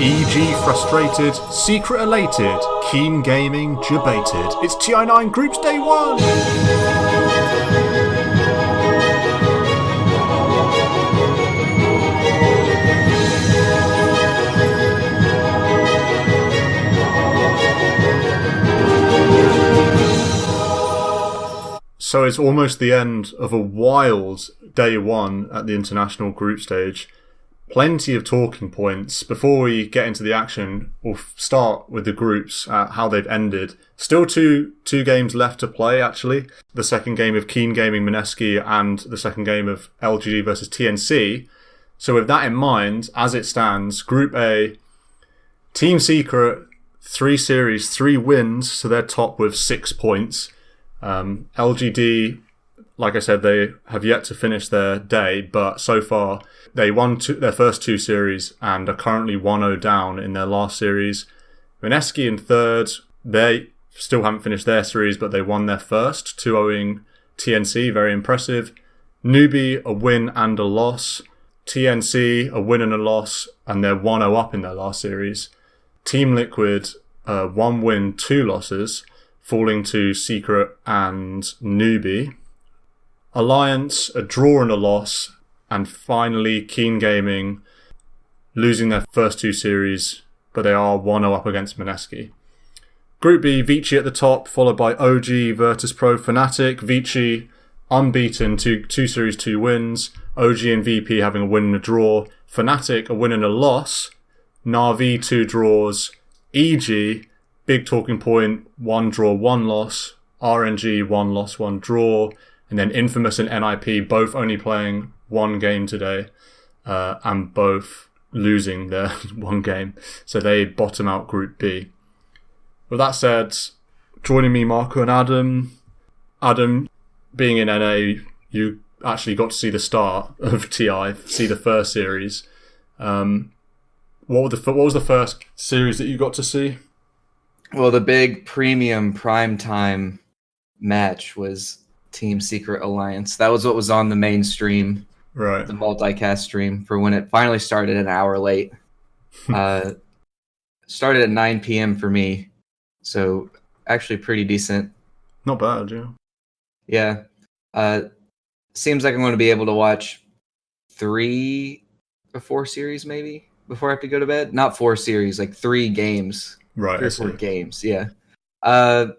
EG frustrated, secret elated, keen gaming debated. It's TI9 Groups Day 1! So it's almost the end of a wild day one at the international group stage. Plenty of talking points. Before we get into the action, we'll start with the groups, how they've ended. Still two games left to play, actually. The second game of Keen Gaming Mineski and the second game of LGD versus TNC. So with that in mind, as it stands, Group A, Team Secret, 3 series, 3 wins, so they're top with 6 points. LGD, like I said, they have yet to finish their day, but so far they won their first 2 series and are currently 1-0 down in their last series. Mineski in third, they still haven't finished their series, but they won their first, 2-0ing TNC, very impressive. Navi, a win and a loss. TNC, a win and a loss, and they're 1-0 up in their last series. Team Liquid, 1 win, 2 losses, falling to Secret and Navi. Alliance, a draw and a loss, and finally Keen Gaming losing their first 2 series, but they are 1-0 up against Mineski. Group B, Vici at the top, followed by OG, Virtus.pro, Fnatic. Vici unbeaten, 2 series, 2 wins. OG and VP having a win and a draw. Fnatic, a win and a loss. Navi, 2 draws. EG, big talking point, 1 draw, 1 loss. RNG, 1 loss, 1 draw. And then Infamous and NIP both only playing 1 game today, and both losing their 1 game. So they bottom out Group B. With that said, joining me, Marco and Adam. Adam, being in NA, you actually got to see the start of TI, see the first series. What was the first series that you got to see? Well, the big premium primetime match was Team Secret Alliance. That was what was on the main stream, right? The multicast stream for when it finally started an hour late. Started at 9 p.m. for me, so actually pretty decent. Not bad, yeah. Yeah. Seems like I'm going to be able to watch 3 or 4 series maybe before I have to go to bed. Not 4 series, like 3 games. Right. 3 or 4 games, yeah. So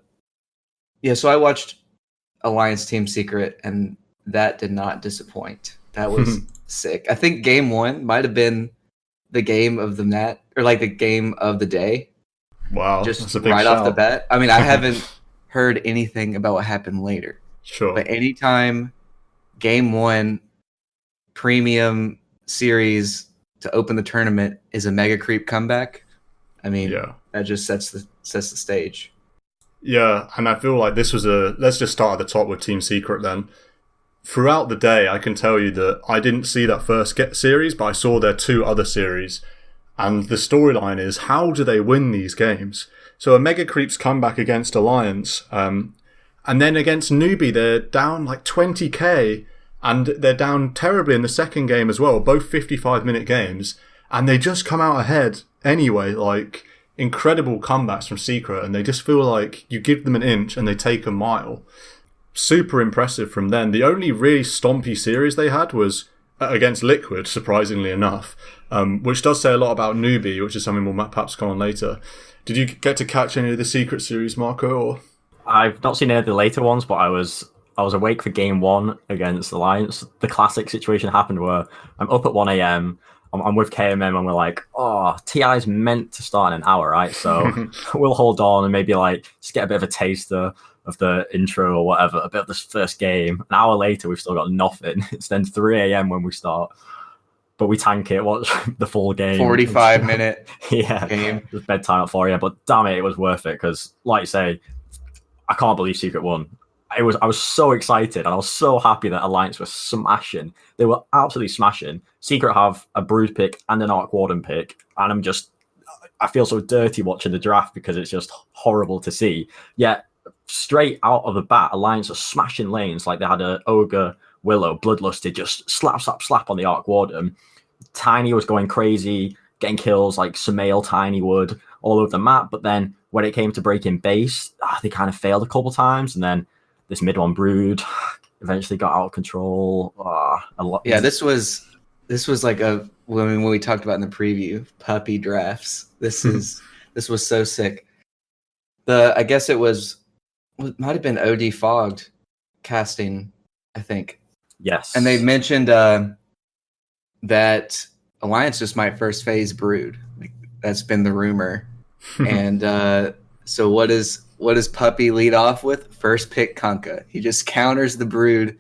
I watched Alliance Team Secret, and that did not disappoint. That was sick. I think game 1 might have been the game of the net, or like the game of the day. Wow. Just right off the bat. I mean, I haven't heard anything about what happened later. Sure. But anytime game 1 premium series to open the tournament is a mega creep comeback, I mean, that just sets the stage. Yeah, and I feel like this was let's just start at the top with Team Secret then. Throughout the day, I can tell you that I didn't see that first series, but I saw their 2 other series. And the storyline is, how do they win these games? So a Mega Creeps comeback against Alliance, and then against Navi, they're down like 20k, and they're down terribly in the second game as well, both 55-minute games, and they just come out ahead anyway, like incredible comebacks from Secret, and they just feel like you give them an inch and they take a mile. Super impressive from them. The only really stompy series they had was against Liquid, surprisingly enough, which does say a lot about Navi, which is something we'll perhaps come on later. Did you get to catch any of the Secret series, Marco? Or? I've not seen any of the later ones, but I was awake for game 1 against Alliance. The classic situation happened where I'm up at 1 a.m, I'm with KMM and we're like, TI's meant to start in an hour, right? So we'll hold on and maybe like just get a bit of a taster of the intro or whatever, a bit of this first game. An hour later, we've still got nothing. It's then 3 a.m. when we start. But we tank it, watch the full game. 45-minute game. It was bedtime at 4 a.m. But damn it, it was worth it because, like you say, I can't believe Secret won. I was so excited and I was so happy that Alliance was smashing. They were absolutely smashing. Secret have a Brood pick and an Arc Warden pick, and I feel so dirty watching the draft because it's just horrible to see. Yet straight out of the bat, Alliance are smashing lanes like they had a Ogre, Willow, Bloodlusted, just slap on the Arc Warden. Tiny was going crazy. getting kills like Sumail, Tiny Wood all over the map. But then when it came to breaking base, they kind of failed a couple times. And then this mid one Brood eventually got out of control. A lot. Yeah, this was like when we talked about in the preview, puppy drafts. This was so sick. I guess it might have been OD Fogged casting, I think. Yes. And they mentioned that Alliance just might first phase Brood. Like, that's been the rumor. And so what does Puppy lead off with? First pick Kunkka. He just counters the Brood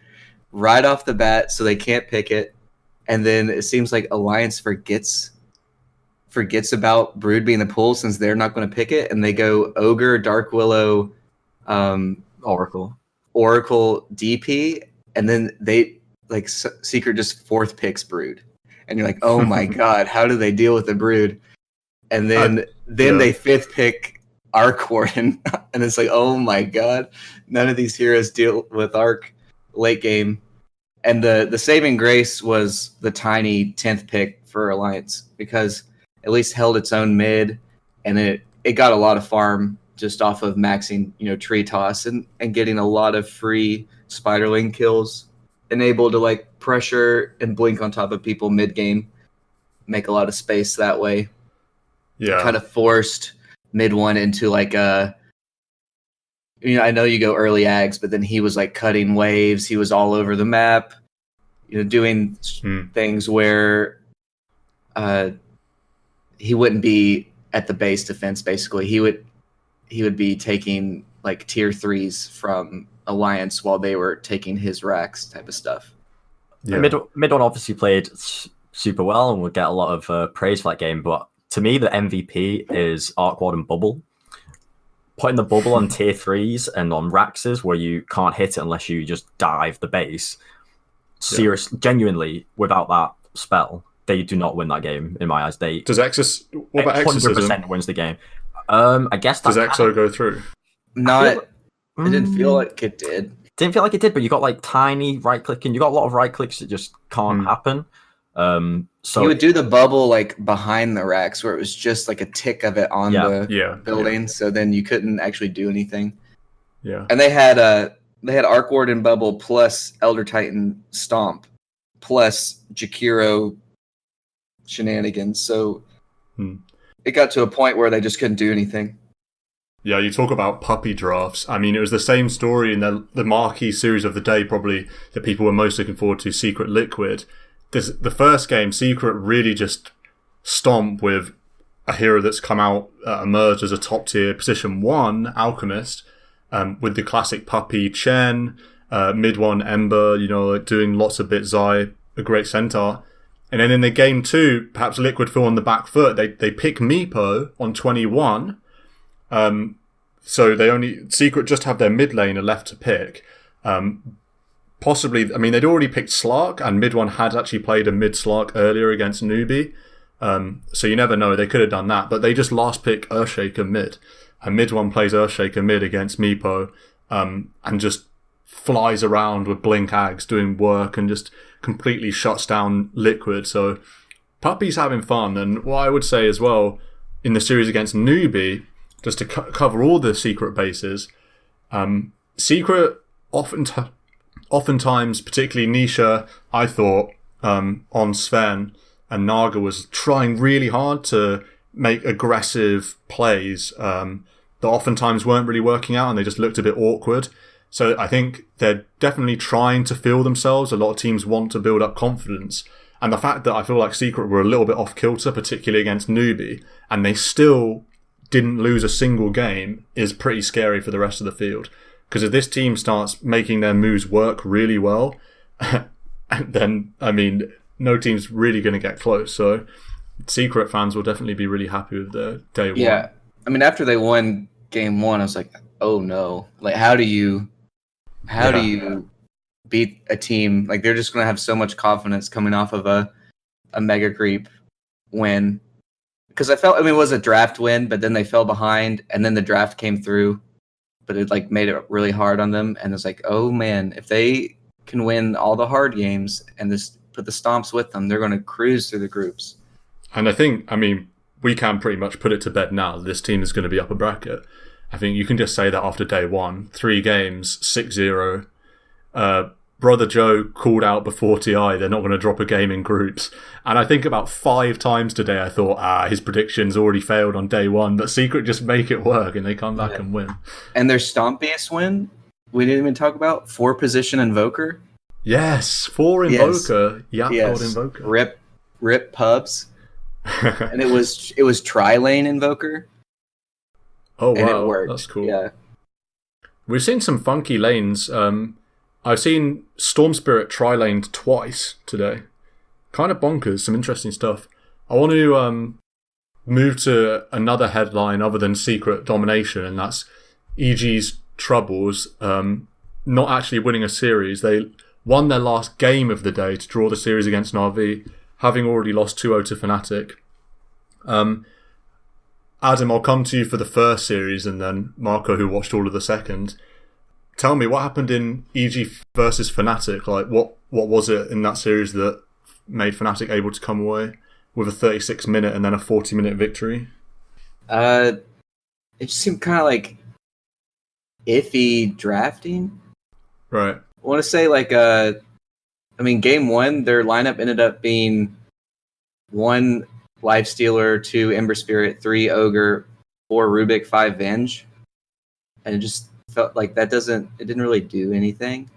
right off the bat so they can't pick it. And then it seems like Alliance forgets about Brood being the pool since they're not going to pick it, and they go Ogre, Dark Willow, Oracle DP, and then they like Secret just fourth picks Brood, and you're like, oh my god, how do they deal with the Brood? And then they fifth pick Arc Warden, and it's like, oh my god, none of these heroes deal with Arc late game. And the saving grace was the Tiny 10th pick for Alliance, because at least held its own mid, and it got a lot of farm just off of maxing, tree toss and getting a lot of free spiderling kills, and able to like pressure and blink on top of people mid game, make a lot of space that way. Yeah, kind of forced mid one into like a. I know you go early Ags, but then he was like cutting waves. He was all over the map, doing things where he wouldn't be at the base defense. Basically, he would be taking like tier 3s from Alliance while they were taking his racks type of stuff. Yeah. Mid one obviously played super well and would get a lot of praise for that game. But to me, the MVP is Arc Warden Bubble. Putting the bubble on tier 3s and on Raxes where you can't hit it unless you just dive the base. Genuinely, without that spell, they do not win that game in my eyes. Does Exorcism? What about Exorcism? 100% wins the game. I guess does Exo go through? It didn't feel like it did. Didn't feel like it did, but you got like tiny right clicking. You got a lot of right clicks that just can't happen. So he would do the bubble like behind the racks where it was just like a tick of it on the building, so then you couldn't actually do anything. Yeah, and they had Arc Warden Bubble plus Elder Titan Stomp plus Jakiro shenanigans. So it got to a point where they just couldn't do anything. Yeah, you talk about puppy drafts. I mean, it was the same story in the marquee series of the day, probably that people were most looking forward to, Secret Liquid. The first game, Secret really just stomp with a hero that's come out, emerged as a top tier position 1 Alchemist, with the classic puppy Chen, mid 1 Ember, like doing lots of bit Zai, a great centaur. And then in the game 2, perhaps Liquid fell on the back foot. They pick Meepo on 21. So Secret just have their mid laner left to pick. Possibly, they'd already picked Slark, and mid one had actually played a mid Slark earlier against Newbie. So you never know, they could have done that. But they just last pick Earthshaker mid. And mid one plays Earthshaker mid against Meepo, and just flies around with Blink Ags doing work and just completely shuts down Liquid. So Puppy's having fun. And what I would say as well, in the series against Newbie, just to cover all the Secret bases, Secret oftentimes, particularly Nisha, I thought, on Sven and Naga was trying really hard to make aggressive plays that oftentimes weren't really working out, and they just looked a bit awkward. So I think they're definitely trying to feel themselves. A lot of teams want to build up confidence. And the fact that I feel like Secret were a little bit off kilter, particularly against Newbie, and they still didn't lose a single game, is pretty scary for the rest of the field. Because if this team starts making their moves work really well, then, no team's really going to get close. So Secret fans will definitely be really happy with the day one. Yeah. After they won game 1, I was like, oh no. Like, how do you beat a team? Like, they're just going to have so much confidence coming off of a mega creep win. Because I felt, it was a draft win, but then they fell behind, and then the draft came through. But it made it really hard on them, and it's like, oh man, if they can win all the hard games and just put the stomps with them, they're going to cruise through the groups. And I think, we can pretty much put it to bed now. This team is going to be upper bracket. I think you can just say that after day one, 3 games, 6-0. Brother Joe called out before TI, they're not going to drop a game in groups. And I think about 5 times today I thought, his predictions already failed on day one, but Secret just make it work and they come back and win. And their stompiest win, we didn't even talk about, 4-position Invoker. Yes, 4 Invoker. God Invoker. Rip pubs. And it was tri-lane Invoker. Oh, wow. And it worked. That's cool. Yeah. We've seen some funky lanes. I've seen Storm Spirit tri-laned twice today. Kind of bonkers, some interesting stuff. I want to move to another headline other than Secret domination, and that's EG's troubles not actually winning a series. They won their last game of the day to draw the series against Navi, having already lost 2-0 to Fnatic. Adam, I'll come to you for the first series, and then Marco, who watched all of the second. Tell me, what happened in EG versus Fnatic? Like, what was it in that series that made Fnatic able to come away with a 36-minute and then a 40-minute victory? It just seemed kind of like iffy drafting. Right. I want to say, game 1, their lineup ended up being 1 Lifestealer, 2 Ember Spirit, 3 Ogre, 4 Rubik, 5 Venge. And it just felt like it didn't really do anything.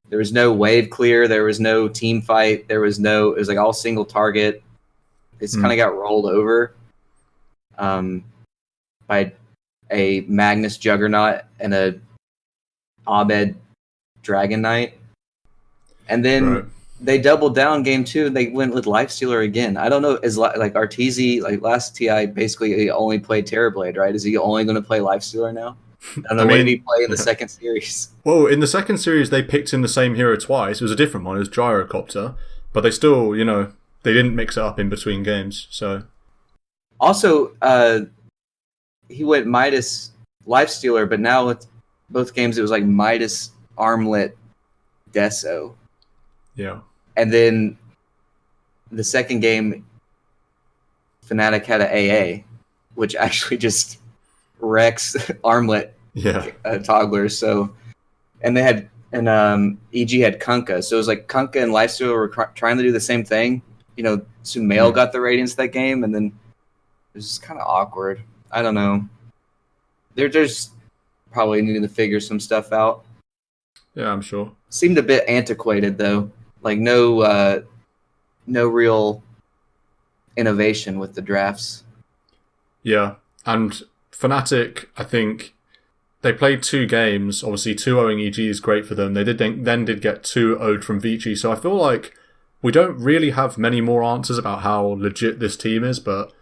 There was no wave clear, there was no team fight, it was like all single target. It's kind of got rolled over by a Magnus Juggernaut and a Abed Dragon Knight. And then they doubled down game 2 and they went with Lifestealer again. I don't know, is like Arteezy, like last TI, basically he only played Terrorblade, right? Is he only going to play Lifestealer now? I don't know, what did he play in the second series? Well, in the second series, they picked in the same hero twice. It was a different one. It was Gyrocopter. But they still, they didn't mix it up in between games. So, also, he went Midas Lifestealer, but now with both games, it was like Midas Armlet Deso. Yeah. And then the second game, Fnatic had an AA, which actually just wrecks Armlet togglers. So, and they had, EG had Kunkka. So it was like Kunkka and Lifestealer were trying to do the same thing. Sumail got the ratings that game, and then it was just kind of awkward. I don't know. They're just probably needing to figure some stuff out. Yeah, I'm sure. Seemed a bit antiquated though. Like no real innovation with the drafts. Yeah, and Fnatic, I think they played 2 games. Obviously, 2-0ing EG is great for them. They did get 2-0'd from Vici. So I feel like we don't really have many more answers about how legit this team is, but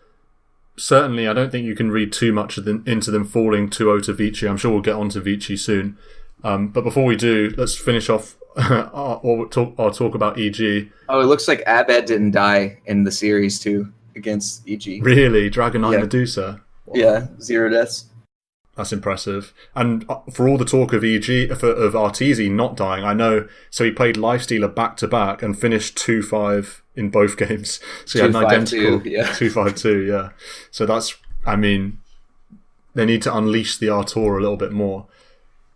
certainly I don't think you can read too much into them falling 2-0 to Vici. I'm sure we'll get on to Vici soon. But before we do, let's finish off our talk about EG. Oh, it looks like Abed didn't die in the series too against EG. Really? Dragon Knight Medusa? Wow. Yeah, 0 deaths. That's impressive. And for all the talk of EG, of Arteezy not dying, I know, so he played Lifestealer back-to-back and finished 2-5 in both games. So he had an identical 2-5-2, yeah. So that's, they need to unleash the Artor a little bit more.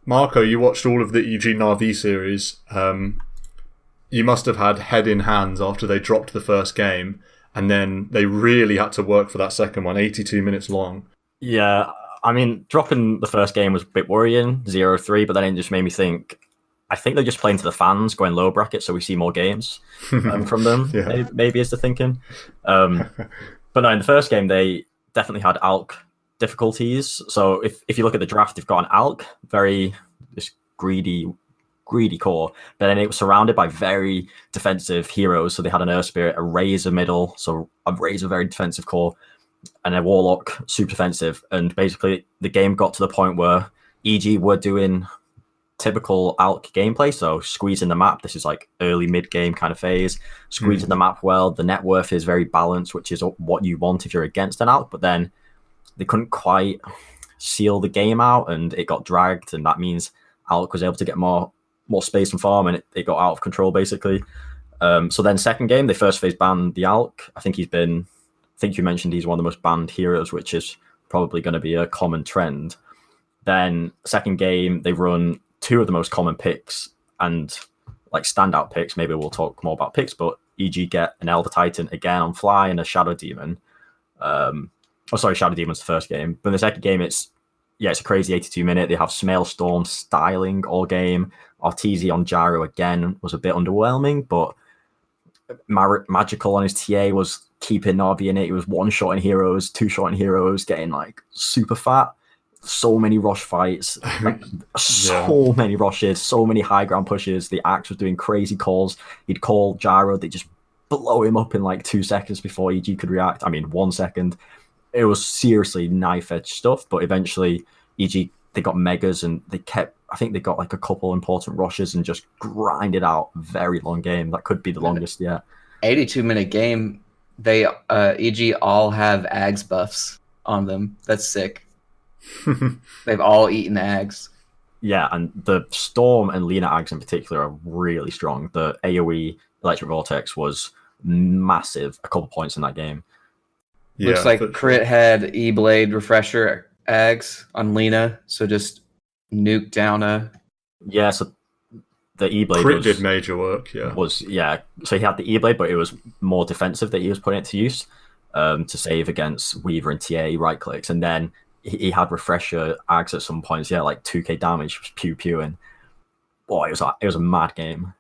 Marco, you watched all of the EG Navi series. You must have had head in hands after they dropped the first game, and then they really had to work for that second one, 82 minutes long. Yeah, dropping the first game was a bit worrying, 0-3, but then it just made me think, I think they're just playing to the fans, going low bracket, so we see more games from them, maybe is the thinking. But no, in the first game, they definitely had ALK difficulties. So if you look at the draft, they've got an ALK, very this greedy core, but then it was surrounded by very defensive heroes. So they had an Earth Spirit, a Razor middle, so a Razor very defensive core, and a Warlock super defensive. And basically the game got to the point where EG were doing typical ALK gameplay, so squeezing the map. This is like early mid-game kind of phase, squeezing the map well. The net worth is very balanced, which is what you want if you're against an ALK, but then they couldn't quite seal the game out and it got dragged, and that means ALK was able to get more space and farm, and it got out of control basically. So then second game, they first phase banned the ALK. I think he's been think you mentioned he's one of the most banned heroes, which is probably going to be a common trend. Then second game, they run two of the most common picks and like standout picks. Maybe we'll talk more about picks, but EG get an Elder Titan again on fly and a Shadow Demon. Shadow Demon's the first game. But in the second game, it's a crazy 82-minute. They have Smailstorm styling all game. Arteezy on Gyro again was a bit underwhelming, but Magical on his TA was keeping Navi in it. He was one-shotting heroes, two-shotting heroes, getting like super fat. So many rush fights, so many rushes, so many high ground pushes. The Axe was doing crazy calls. He'd call Gyro, they just blow him up in like 2 seconds before EG could react. I mean, 1 second. It was seriously knife edge stuff, but eventually EG, they got megas and they got like a couple important rushes and just grinded out a very long game. That could be the longest yet. 82-minute game. They EG all have Ags buffs on them. That's sick. They've all eaten Ags. Yeah, and the Storm and Lena Ags in particular are really strong. The AoE Electric Vortex was massive, a couple points in that game. Yeah, looks like Crit had E-Blade Refresher Ags on Lena, so just nuke down a... Yeah, so the E-Blade Crit did major work, So he had the E-Blade, but it was more defensive that he was putting it to use to save against Weaver and TA right-clicks, and then he had Refresher Ags at some points, like 2k damage, was pew-pew, and boy, it was a mad game.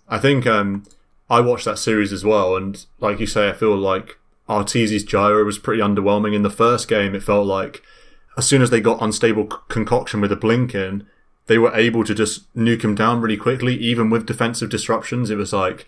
I think I watched that series as well, and like you say, I feel like Arteezy's Gyro was pretty underwhelming. In the first game, it felt like as soon as they got Unstable Concoction with a blink in, they were able to just nuke him down really quickly, even with defensive disruptions. It was like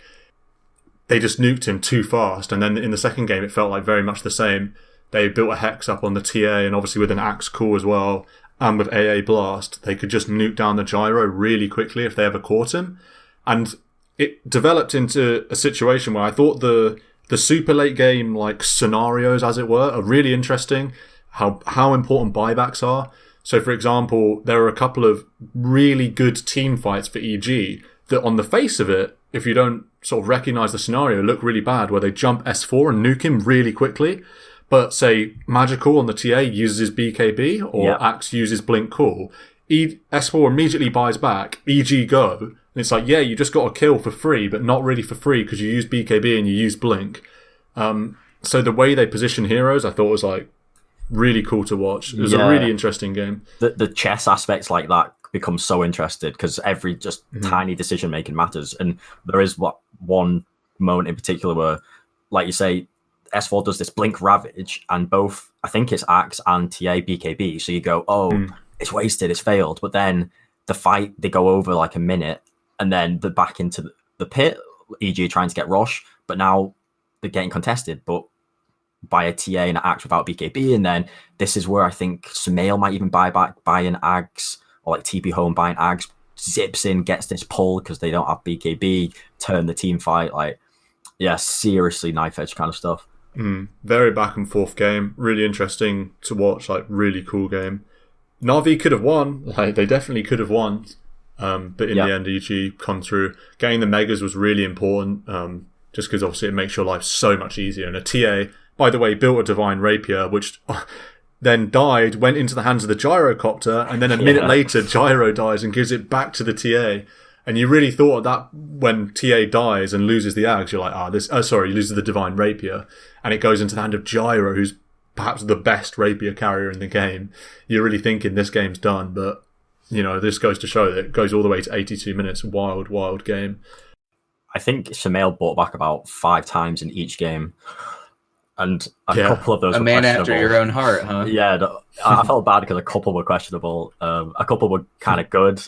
they just nuked him too fast, and then in the second game, it felt like very much the same. They built a Hex up on the TA, and obviously with an Axe Core as well, and with AA Blast, they could just nuke down the Gyro really quickly if they ever caught him. And it developed into a situation where I thought the super late game like scenarios, as it were, are really interesting. How important buybacks are. So, for example, there are a couple of really good team fights for EG that, on the face of it, if you don't sort of recognize the scenario, look really bad, where they jump S4 and nuke him really quickly. But say Magical on the TA uses his BKB or Axe uses Blink Call. S4 immediately buys back, EG go, and it's like, you just got a kill for free, but not really for free because you use BKB and you use Blink. So the way they position heroes, I thought was like really cool to watch. It was a really interesting game. The chess aspects like that become so interested because every just tiny decision making matters. And there is one moment in particular where, like you say, S4 does this Blink Ravage, and both, I think it's Axe and TA BKB. So you go, it's wasted, it's failed. But then the fight, they go over like a minute, and then they're back into the pit, EG trying to get Rosh, but now they're getting contested, but by a TA and an Axe without BKB. And then this is where I think Sumail might even buy an Axe, or like TP home, buy an Axe, zips in, gets this pull because they don't have BKB, turn the team fight. Like, seriously knife edge kind of stuff. Very back and forth game, really interesting to watch, like really cool game. Navi could have won, like they definitely could have won, but in the end EG come through. Getting the megas was really important, just because obviously it makes your life so much easier. And a TA, by the way, built a Divine Rapier, which then died, went into the hands of the Gyrocopter, and then a minute later Gyro dies and gives it back to the TA. And you really thought that when TA dies and loses the Ags, you're like, he loses the Divine Rapier, and it goes into the hand of Gyro, who's perhaps the best Rapier carrier in the game. You're really thinking this game's done, but this goes to show that it goes all the way to 82 minutes. Wild, wild game. I think Sumail bought back about 5 times in each game, and a couple of those were man after your own heart, huh? Yeah, I felt bad because a couple were questionable. A couple were kind of good.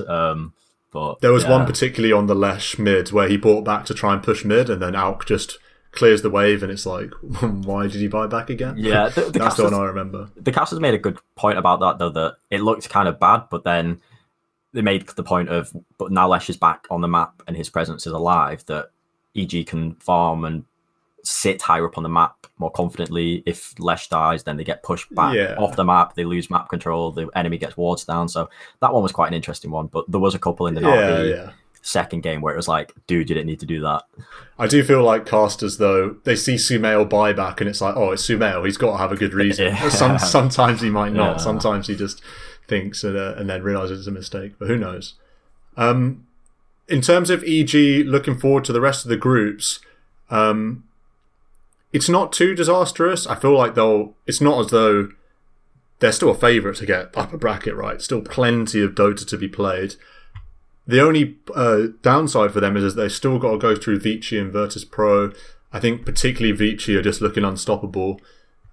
But there was one particularly on the Lesh mid where he bought back to try and push mid, and then Alk just clears the wave, and it's like, why did he buy back again? Yeah, that's the one I remember. The casters made a good point about that, though, that it looked kind of bad, but then they made the point of, but now Lesh is back on the map and his presence is alive, that EG can farm and sit higher up on the map more confidently. If Lesh dies, then they get pushed back off the map, they lose map control, the enemy gets wards down. So that one was quite an interesting one, but there was a couple in the Navi second game where it was like, dude, you didn't need to do that. I do feel like casters, though, they see Sumail buyback and it's like, oh, it's Sumail, he's got to have a good reason. Yeah. Sometimes he might not. Yeah. Sometimes he just thinks and then realises it's a mistake. But who knows? In terms of EG, looking forward to the rest of the groups, it's not too disastrous. I feel like it's not as though they're still a favourite to get upper bracket, right? Still plenty of Dota to be played. The only downside for them is they've still got to go through Vici and Virtus Pro. I think particularly Vici are just looking unstoppable.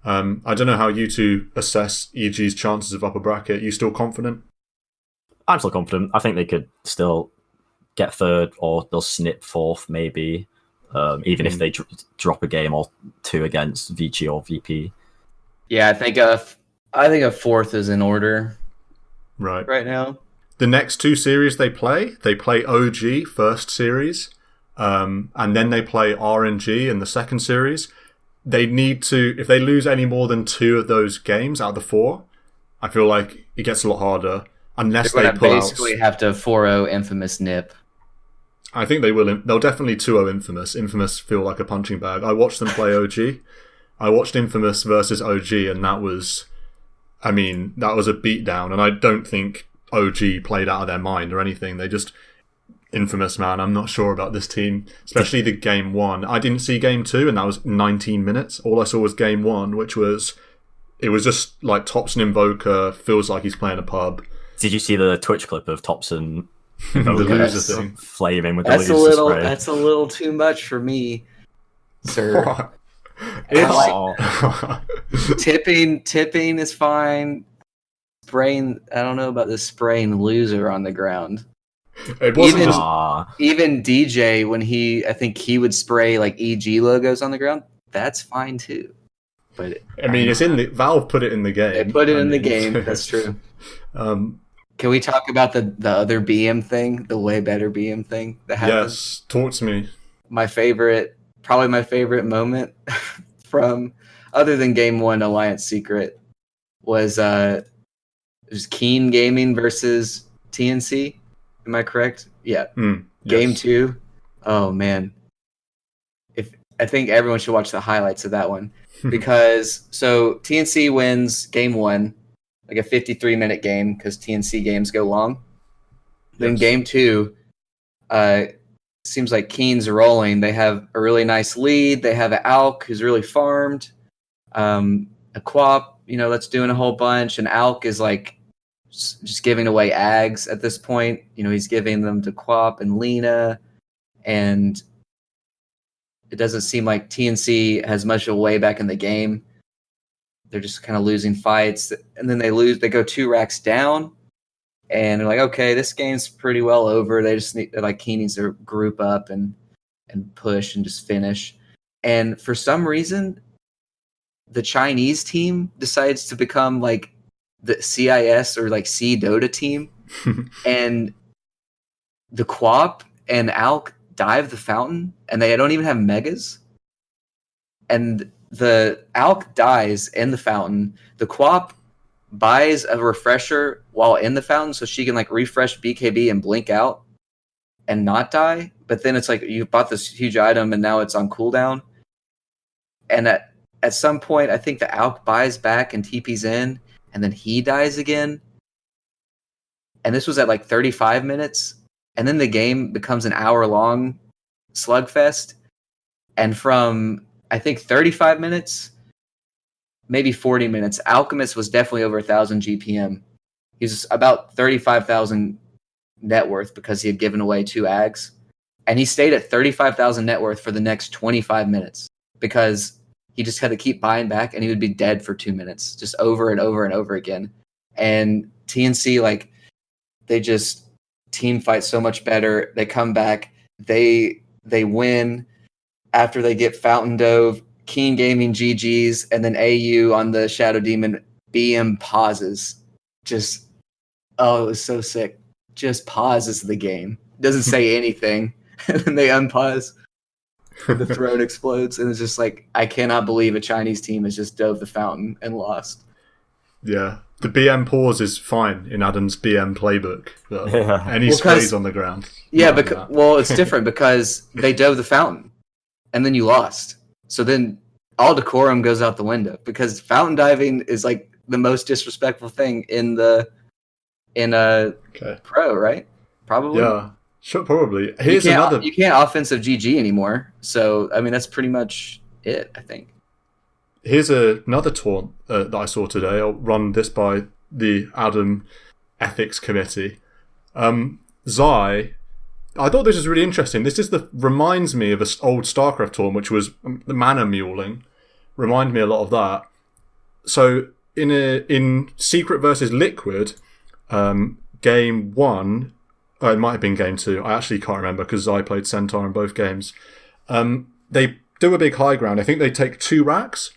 I don't know how you two assess EG's chances of upper bracket. You still confident? I'm still confident. I think they could still get third, or they'll snip fourth maybe, even if they drop a game or two against Vici or VP. Yeah, I think a fourth is in order right now. The next two series they play OG first series, and then they play RNG in the second series. They need to, if they lose any more than two of those games out of the four, I feel like it gets a lot harder. Unless they pull basically have to 4-0 Infamous nip. I think they will. They'll definitely 2-0 Infamous. Infamous feel like a punching bag. I watched them play OG. I watched Infamous versus OG, and that was a beatdown. And I don't think OG played out of their mind or anything. They just Infamous, man. I'm not sure about this team, especially the game one. I didn't see game two, and that was 19 minutes. All I saw was game one, which was just like Topson Invoker feels like he's playing a pub. Did you see the Twitch clip of Topson the loser thing, flaming with the loser spray? That's a little too much for me, sir. Tipping is fine. Spraying, I don't know about this spraying loser on the ground. It wasn't even DJ when I think he would spray like EG logos on the ground. That's fine too. But it's in the Valve put it in the game. They put it in the game. That's true. Can we talk about the other BM thing, the way better BM thing that happened? Yes, talk to me. Probably my favorite moment from other than game one Alliance Secret was Keen Gaming versus TNC. Am I correct? Yeah. Yes. Game two. Oh man. I think everyone should watch the highlights of that one because so TNC wins game one, like a 53-minute game because TNC games go long. Then game two, seems like Keen's rolling. They have a really nice lead. They have an Alk who's really farmed. A Quap, that's doing a whole bunch. And Alk is like just giving away Ags at this point. He's giving them to Quap and Lena. And it doesn't seem like TNC has much of a way back in the game. They're just kind of losing fights. And then they go 2 racks down. And they're like, okay, this game's pretty well over. They just Keen needs to group up and push and just finish. And for some reason, the Chinese team decides to become like the CIS or like C Dota team. And the Quap and Alk dive the fountain, and they don't even have megas. And the Alk dies in the fountain. The Quap buys a refresher while in the fountain so she can like refresh BKB and blink out and not die. But then it's like you bought this huge item and now it's on cooldown. And at some point, I think the Alk buys back and TP's in, and then he dies again. And this was at like 35 minutes. And then the game becomes an hour-long slugfest. And from, I think, 35 minutes, maybe 40 minutes, Alchemist was definitely over 1,000 GPM. He's about 35,000 net worth because he had given away 2 Ags. And he stayed at 35,000 net worth for the next 25 minutes because he just had to keep buying back, and he would be dead for 2 minutes, just over and over and over again. And TNC, they just team fight so much better. They come back. They win after they get Fountain Dove, Keen Gaming GG's, and then AU on the Shadow Demon BM pauses. It was so sick. Just pauses the game. Doesn't say anything. And then they unpause. The throne explodes, and it's just like, I cannot believe a Chinese team has just dove the fountain and lost. Yeah. The BM pause is fine in Adam's BM playbook. Any sprays on the ground. Yeah, it's different because they dove the fountain, and then you lost. So then all decorum goes out the window because fountain diving is like the most disrespectful thing in pro, right? Probably. Yeah, sure, probably. You can't offensive GG anymore. So I mean, that's pretty much it, I think. Here's another taunt that I saw today. I'll run this by the Adam Ethics Committee. Zai, I thought this was really interesting. This reminds me of an old StarCraft taunt, which was the mana muling. Remind me a lot of that. So in Secret versus Liquid, game 1, it might have been game 2. I actually can't remember because Zai played Centaur in both games. They do a big high ground. I think they take 2 racks.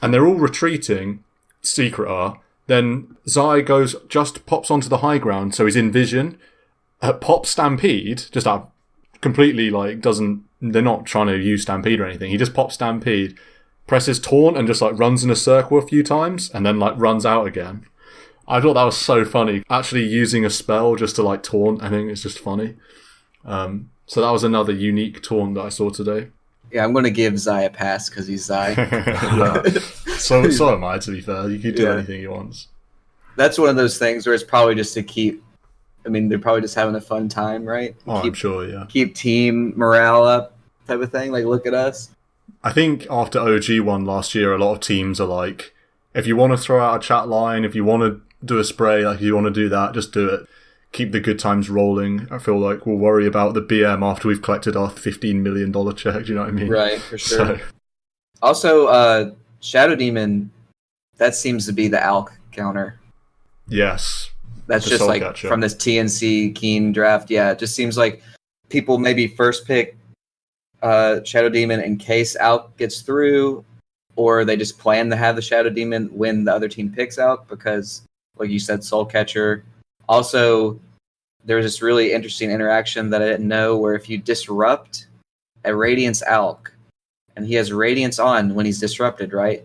And they're all retreating, Secret are. Then Zai pops onto the high ground, so he's in vision. Pops Stampede, just completely they're not trying to use Stampede or anything. He just pops Stampede, presses Taunt, and just runs in a circle a few times, and then runs out again. I thought that was so funny. Actually using a spell just to taunt, I think it's just funny. So that was another unique taunt that I saw today. Yeah, I'm going to give Zai a pass because he's Zai. So am I, to be fair. You could do anything he wants. That's one of those things where it's probably just to keep... I mean, they're probably just having a fun time, right? I'm sure, yeah. Keep team morale up type of thing. Look at us. I think after OG won last year, a lot of teams are if you want to throw out a chat line, if you want to do a spray, if you want to do that, just do it. Keep the good times rolling. I feel like we'll worry about the BM after we've collected our $15 million check. Do you know what I mean? Right, for sure. Also, Shadow Demon, that seems to be the ALK counter. Yes. That's just from this TNC Keen draft. Yeah, it just seems like people maybe first pick Shadow Demon in case ALK gets through, or they just plan to have the Shadow Demon when the other team picks ALK because, like you said, Soul Catcher. Also, there was this really interesting interaction that I didn't know where if you disrupt a Radiance ALK, and he has Radiance on when he's disrupted, right?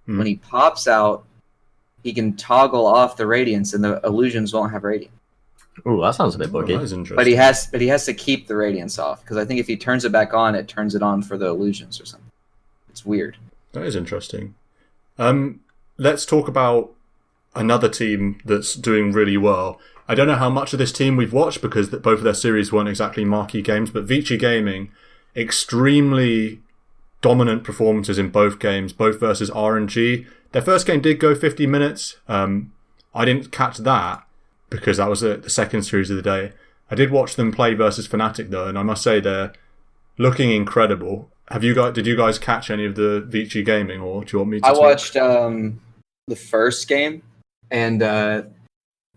Mm. When he pops out, he can toggle off the Radiance and the illusions won't have Radiance. Ooh, that sounds a bit buggy. But he has to keep the Radiance off, because I think if he turns it back on, it turns it on for the illusions or something. It's weird. That is interesting. Let's talk about another team that's doing really well. I don't know how much of this team we've watched because both of their series weren't exactly marquee games, but Vici Gaming, extremely dominant performances in both games, both versus RNG. Their first game did go 50 minutes. I didn't catch that because that was the second series of the day. I did watch them play versus Fnatic though, and I must say they're looking incredible. Did you guys catch any of the Vici Gaming, or do you want me to I watched the first game, and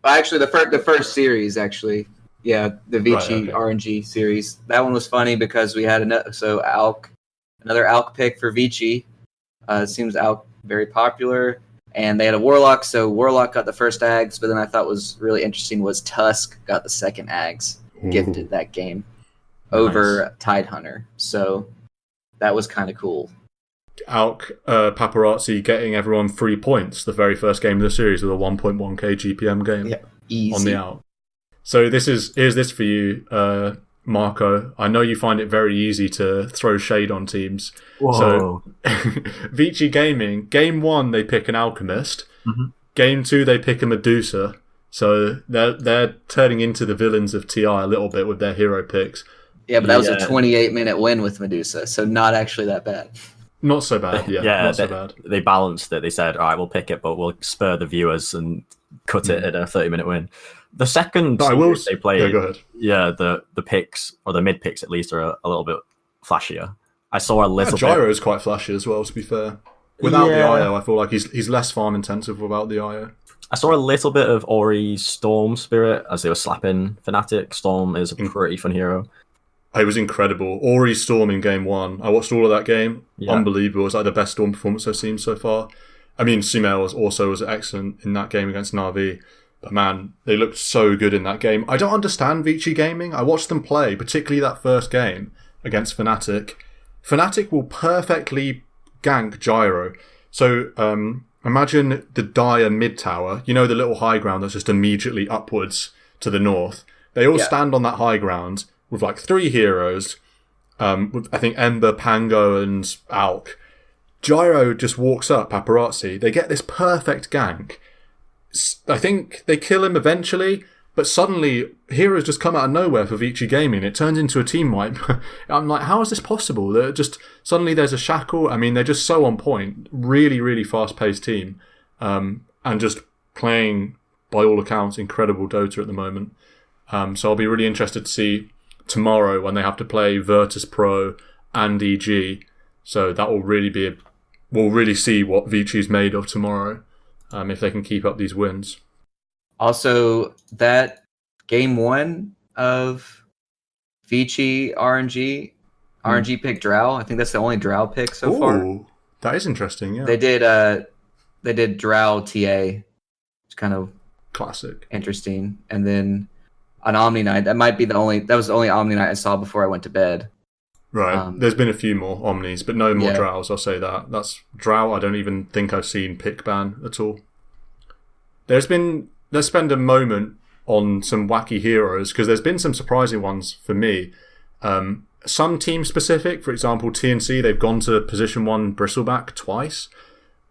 actually the first series, actually. Yeah, the Vici RNG series. That one was funny because we had another ALK pick for Vici. Seems ALK very popular, and they had a Warlock, so Warlock got the first Ags, but then I thought was really interesting was Tusk got the second Ags, gifted that game over Tidehunter. So that was kind of cool. ALK Paparazzi getting everyone 3 points the very first game of the series with a 1.1k GPM game easy. On the ALK. So here's this for you, Marco. I know you find it very easy to throw shade on teams. Whoa. So Vici Gaming, game 1 they pick an Alchemist. Mm-hmm. Game 2 they pick a Medusa. So they're turning into the villains of TI a little bit with their hero picks. Yeah, but that was a 28-minute win with Medusa, so not actually that bad. Not so bad, not so bad. They balanced it. They said, all right, we'll pick it, but we'll spur the viewers and cut it at a 30-minute win. The second they played, the picks, or the mid picks at least, are a little bit flashier. I saw a little Gyro is quite flashy as well, to be fair. Without the IO, I feel like he's less farm intensive without the IO. I saw a little bit of Ori's Storm Spirit as they were slapping Fnatic. Storm is a pretty fun hero. It was incredible. Ori's Storm in game 1. I watched all of that game. Yeah. Unbelievable. It was like the best Storm performance I've seen so far. I mean, Sumail was excellent in that game against Navi. But man, they looked so good in that game. I don't understand Vici Gaming. I watched them play, particularly that first game against Fnatic. Fnatic will perfectly gank Gyro. So imagine the dire mid tower. You know, the little high ground that's just immediately upwards to the north. They all stand on that high ground with like 3 heroes. With, I think, Ember, Pango, and Alk. Gyro just walks up, paparazzi. They get this perfect gank. I think they kill him eventually, but suddenly heroes just come out of nowhere for Vici Gaming. It turns into a team wipe. I'm like, how is this possible? They're just suddenly there's a shackle. I mean, they're just so on point. Really, really fast-paced team, and just playing, by all accounts, incredible Dota at the moment. So I'll be really interested to see tomorrow when they have to play Virtus Pro and EG. So that will really be we'll really see what Vici's made of tomorrow, if they can keep up these wins. Also, that game 1 of Vici RNG picked Drow. I think that's the only Drow pick so far. That is interesting. Yeah, they did Drow TA. It's kind of classic, interesting. And then on Omni Night, that was the only Omni Night I saw before I went to bed. Right. There's been a few more Omnis, but no more Drows, I'll say that. That's Drow, I don't even think I've seen pick ban at all. Let's spend a moment on some wacky heroes, because there's been some surprising ones for me. Some team specific, for example, TNC, they've gone to position 1 Bristleback twice,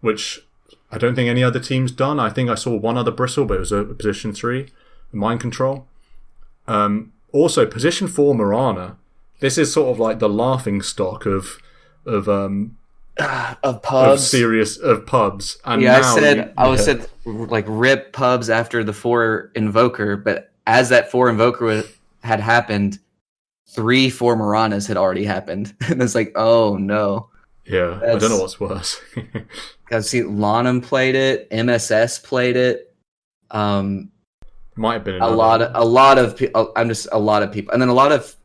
which I don't think any other team's done. I think I saw one other Bristle, but it was a position 3, Mind Control. Also, position 4 Mirana. This is sort of like the laughing stock of pubs, of pubs. And yeah, now I said like rip pubs after the 4 Invoker, but as that 4 Invoker had happened, 3 4 Miranas had already happened, and it's like, oh no. Yeah, I don't know what's worse. Because see, Lanham played it, MSS played it. Might have been a lot of people, and then a lot of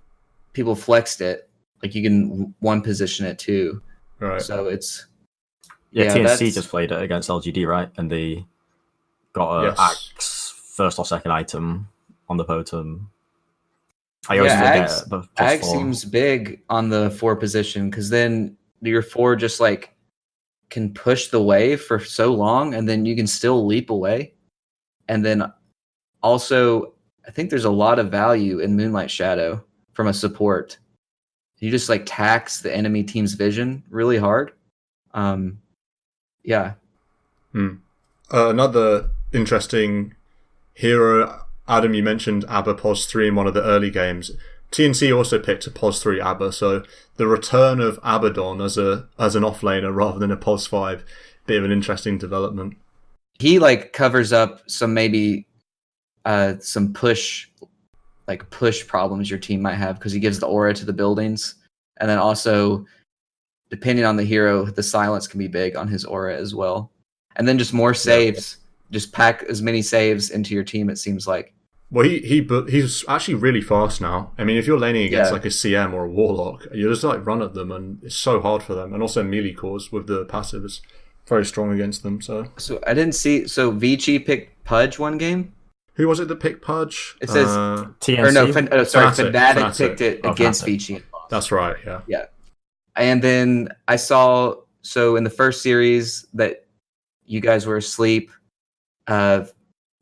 people flexed it. Like you can one position it too. Right. So it's TNC just played it against LGD, right? And they got a Axe first or second item on the Potom. I always forget it, but Axe seems big on the 4 position, because then your 4 just like can push the wave for so long, and then you can still leap away. And then also, I think there's a lot of value in Moonlight Shadow from a support. You just like tax the enemy team's vision really hard. Another interesting hero, Adam, you mentioned Abba Pos 3 in one of the early games. TNC also picked a Pos 3 Abba, so the return of Abaddon as an offlaner rather than a Pos 5, bit of an interesting development. He like covers up some some push problems your team might have, because he gives the aura to the buildings, and then also depending on the hero, the silence can be big on his aura as well. And then just more saves, just pack as many saves into your team, it seems like. Well, he's actually really fast now. I mean, if you're laning against like a CM or a Warlock, you just like run at them, and it's so hard for them. And also melee cores with the passive is very strong against them. So I didn't see. So Vici picked Pudge one game. Who was it that picked Pudge? It says TNC? Or no, Fnatic picked it against Fnatic. Vici. That's right. Yeah. Yeah. And then I saw, so in the first series that you guys were asleep,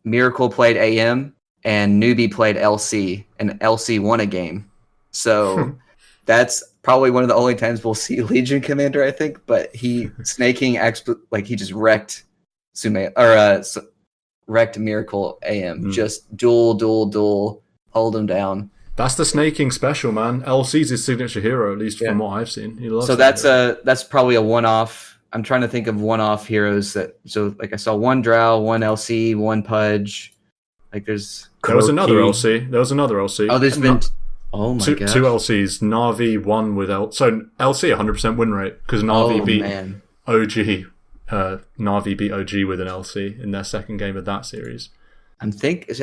Miracle played AM and Newbie played LC, and LC won a game. So that's probably one of the only times we'll see Legion Commander, I think. But he snaking he just wrecked wrecked Miracle AM. Just duel, hold him down. That's the snaking special, man. LC's his signature hero, at least from what I've seen. He loves that's probably a one-off. I'm trying to think of one-off heroes that. So like I saw one Drow, one LC, one Pudge. Like there was another LC. Oh, there's been. Oh my god. Two LCs. Navi won with so LC 100% win rate because Navi beat OG. Navi beat OG with an LC in their second game of that series. I'm thinking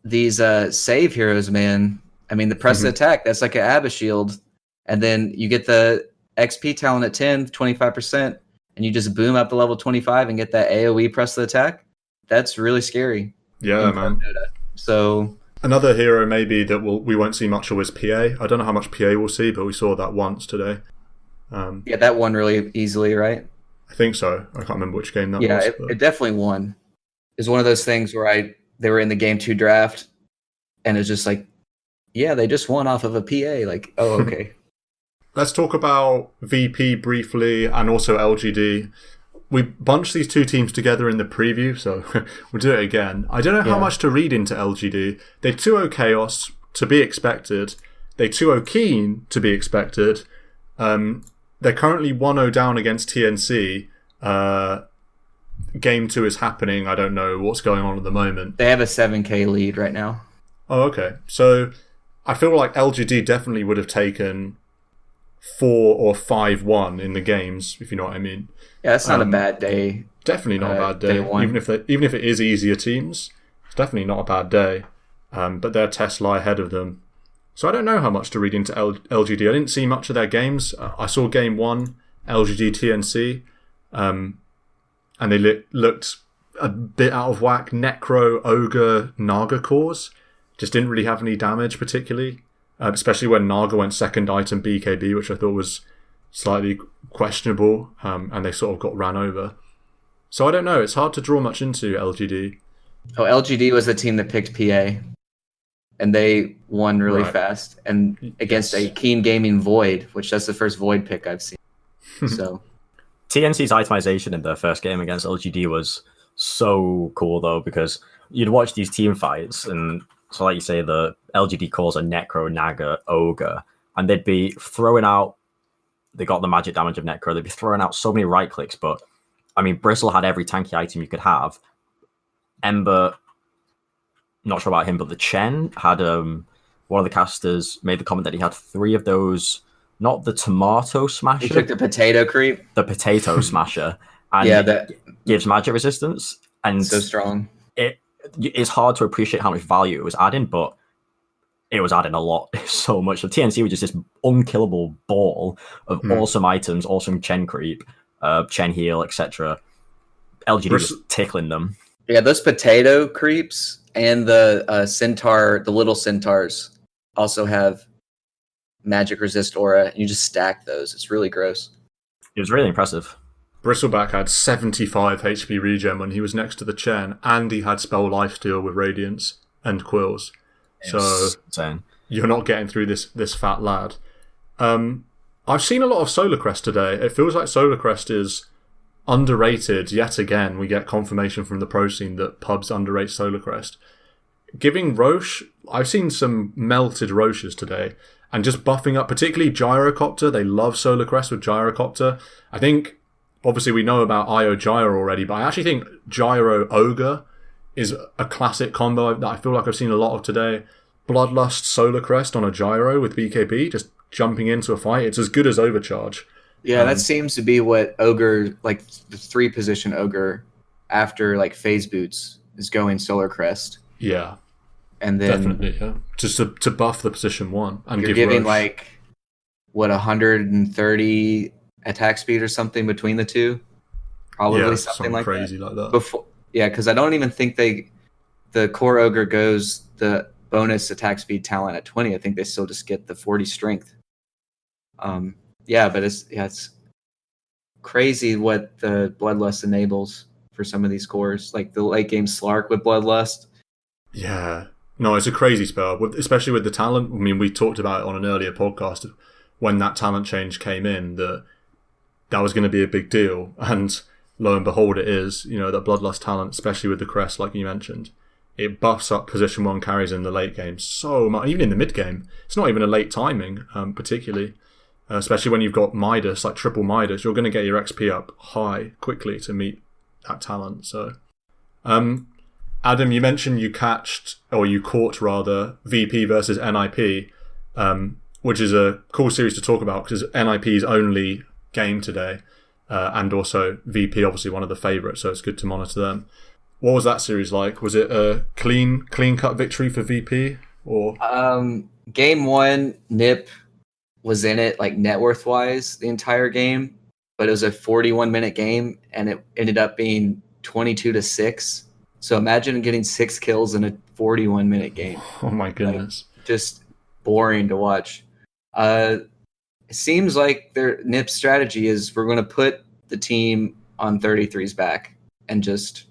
these save heroes, man. I mean, the press attack, that's like an Abba shield. And then you get the XP talent at 10, 25%, and you just boom up to level 25 and get that AoE press the attack. That's really scary. Yeah, man. So another hero maybe that we won't see much of is PA. I don't know how much PA we'll see, but we saw that once today. that won really easily, right? I think so. I can't remember which game that Yeah, was. it definitely won. It's one of those things where they were in the game 2 draft, and it's just like, yeah, they just won off of a PA. Like, oh, okay. Let's talk about VP briefly and also LGD. We bunched these two teams together in the preview, so we'll do it again. I don't know how much to read into LGD. They 2-0 Chaos, to be expected. They 2-0 Keen, to be expected. They're currently 1-0 down against TNC. Game 2 is happening. I don't know what's going on at the moment. They have a 7K lead right now. Oh, okay. So I feel like LGD definitely would have taken 4 or 5-1 in the games, if you know what I mean. Yeah, that's not a bad day. Definitely not a bad day. Even if it is easier teams, it's definitely not a bad day. But their tests lie ahead of them. So I don't know how much to read into LGD. I didn't see much of their games. I saw game 1, LGD TNC, and they looked a bit out of whack. Necro, Ogre, Naga cores just didn't really have any damage particularly, especially when Naga went second item BKB, which I thought was slightly questionable, and they sort of got ran over. So I don't know. It's hard to draw much into LGD. Oh, LGD was the team that picked PA, and they won really fast, and against a Keen Gaming Void, which that's the first Void pick I've seen. So TNC's itemization in their first game against LGD was so cool, though, because you'd watch these team fights, and so like you say, the LGD cores are Necro, Naga, Ogre, and they'd be throwing out, they got the magic damage of Necro, they'd be throwing out so many right clicks, but I mean, Bristle had every tanky item you could have. Ember, not sure about him, but the Chen had, one of the casters made the comment that he had 3 of those, not the tomato smasher. He took the potato creep. The potato smasher. And that gives magic resistance. And so strong. It's hard to appreciate how much value it was adding, but it was adding a lot, so much. The TNC was just this unkillable ball of awesome items, awesome Chen creep, Chen heal, etc. LGD was tickling them. Yeah, those potato creeps and the centaur, the little centaurs, also have magic resist aura. You just stack those. It's really gross. It was really impressive. Bristleback had 75 HP regen when he was next to the Chen, and he had spell lifesteal with Radiance and Quills. So insane. You're not getting through this fat lad. I've seen a lot of Solar Crest today. It feels like Solar Crest is underrated yet again. We get confirmation from the pro scene that pubs underrate Solar Crest. Giving Roche, I've seen some melted Roches today, and just buffing up, particularly Gyrocopter. They love Solar Crest with Gyrocopter. I think, obviously we know about Io Gyro already, but I actually think Gyro Ogre is a classic combo that I feel like I've seen a lot of today. Bloodlust Solar Crest on a Gyro with BKB, just jumping into a fight. It's as good as Overcharge. Yeah, that seems to be what Ogre, like the 3-position Ogre, after like Phase Boots, is going Solar Crest. Yeah. And then definitely, yeah. Just to buff the position 1. And you're giving Roche 130 attack speed or something between the two? Probably something like crazy that. like that. Because I don't even think the core Ogre goes the bonus attack speed talent at 20. I think they still just get the 40 strength. But it's crazy what the Bloodlust enables for some of these cores, like the late game Slark with Bloodlust. Yeah, no, it's a crazy spell, especially with the talent. I mean, we talked about it on an earlier podcast when that talent change came in, that was going to be a big deal, and lo and behold, it is. You know, that Bloodlust talent, especially with the crest, like you mentioned, it buffs up position 1 carries in the late game so much, even in the mid game. It's not even a late timing, particularly. Especially when you've got Midas, like triple Midas, you're going to get your XP up high quickly to meet that talent. So, Adam, you mentioned you caught VP versus NIP, which is a cool series to talk about because NIP's only game today, and also VP, obviously one of the favourites, so it's good to monitor them. What was that series like? Was it a clean cut victory for VP? Or game 1, Nip was in it, like net worth wise, the entire game, but it was a 41-minute game, and it ended up being 22-6. So imagine getting 6 kills in a 41-minute game. Oh my goodness! Like, just boring to watch. It seems like their Nip's strategy is we're going to put the team on 33's back and just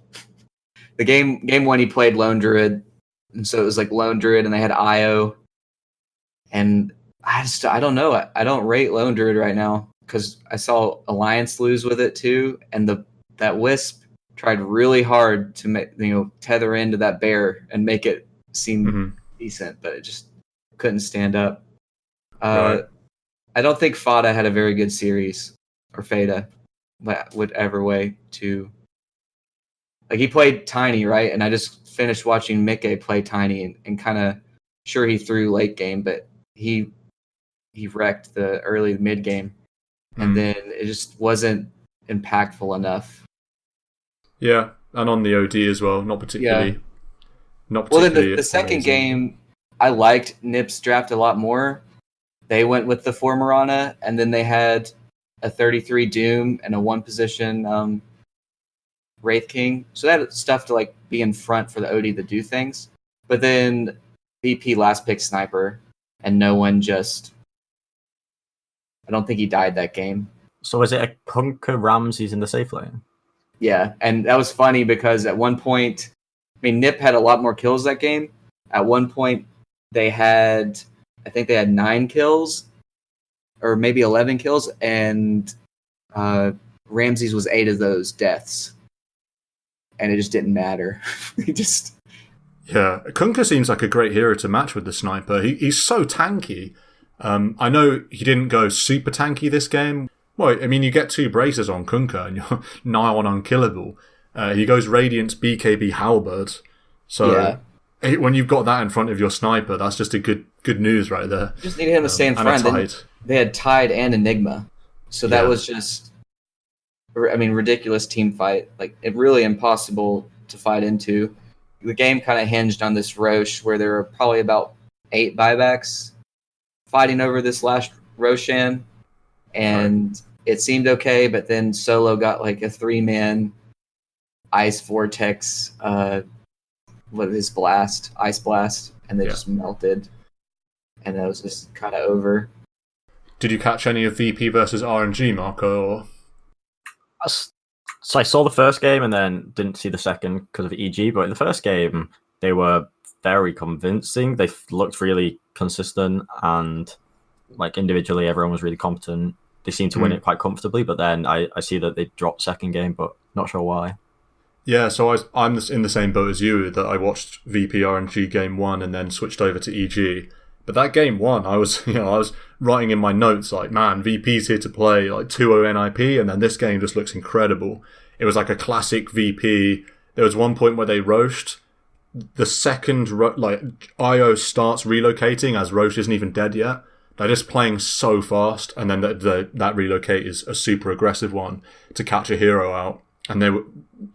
the game one he played Lone Druid, and so it was like Lone Druid and they had IO, and I don't know, I don't rate Lone Druid right now because I saw Alliance lose with it too, and that Wisp tried really hard to make, tether into that bear and make it seem decent, but it just couldn't stand up. Right. I don't think Fada had a very good series, or Fada, whatever way to. Like, he played Tiny, right? And I just finished watching Mickey play Tiny, and kind of sure he threw late game, but he wrecked the early mid game, and then it just wasn't impactful enough. Yeah, and on the OD as well, not particularly. Yeah. Not Well, particularly. then the second game, I liked Nip's draft a lot more. They went with the 4 Mirana, and then they had a 33 Doom and a 1 position Wraith King. So they had stuff to like be in front for the OD to do things. But then VP last pick Sniper, and no one just. I don't think he died that game. So is it a Kunkka Ramses in the safe lane? Yeah, and that was funny because at one point, Nip had a lot more kills that game. At one point, I think they had 9 kills, or maybe 11 kills, and Ramses was 8 of those deaths. And it just didn't matter. Yeah, Kunkka seems like a great hero to match with the sniper. He's so tanky. I know he didn't go super tanky this game. Well, you get 2 braces on Kunkka and you're nigh on unkillable. He goes Radiant's BKB Halberd. So when you've got that in front of your sniper, that's just a good news right there. You just needed him to stay in front. They had Tide and Enigma. So that was just, ridiculous team fight. Like, it really impossible to fight into. The game kind of hinged on this Roche where there were probably about 8 buybacks fighting over this last Roshan, and it seemed okay, but then Solo got like a 3-man ice vortex with his ice blast, and they just melted, and that was just kind of over. Did you catch any of VP versus RNG, Marco? Or? So I saw the first game and then didn't see the second because of EG, but in the first game they were very convincing. They looked really consistent, and like individually everyone was really competent. They seemed to win it quite comfortably, but then I see that they dropped second game, but not sure why. Yeah, so I'm in the same boat as you, that I watched VP RNG game 1 and then switched over to EG. But that game 1, I was writing in my notes like, man, VP's here to play like 2-0 NIP, and then this game just looks incredible. It was like a classic VP. There was one point where they Roached. The second IO starts relocating as Roche isn't even dead yet. They're just playing so fast, and then that relocate is a super aggressive one to catch a hero out. And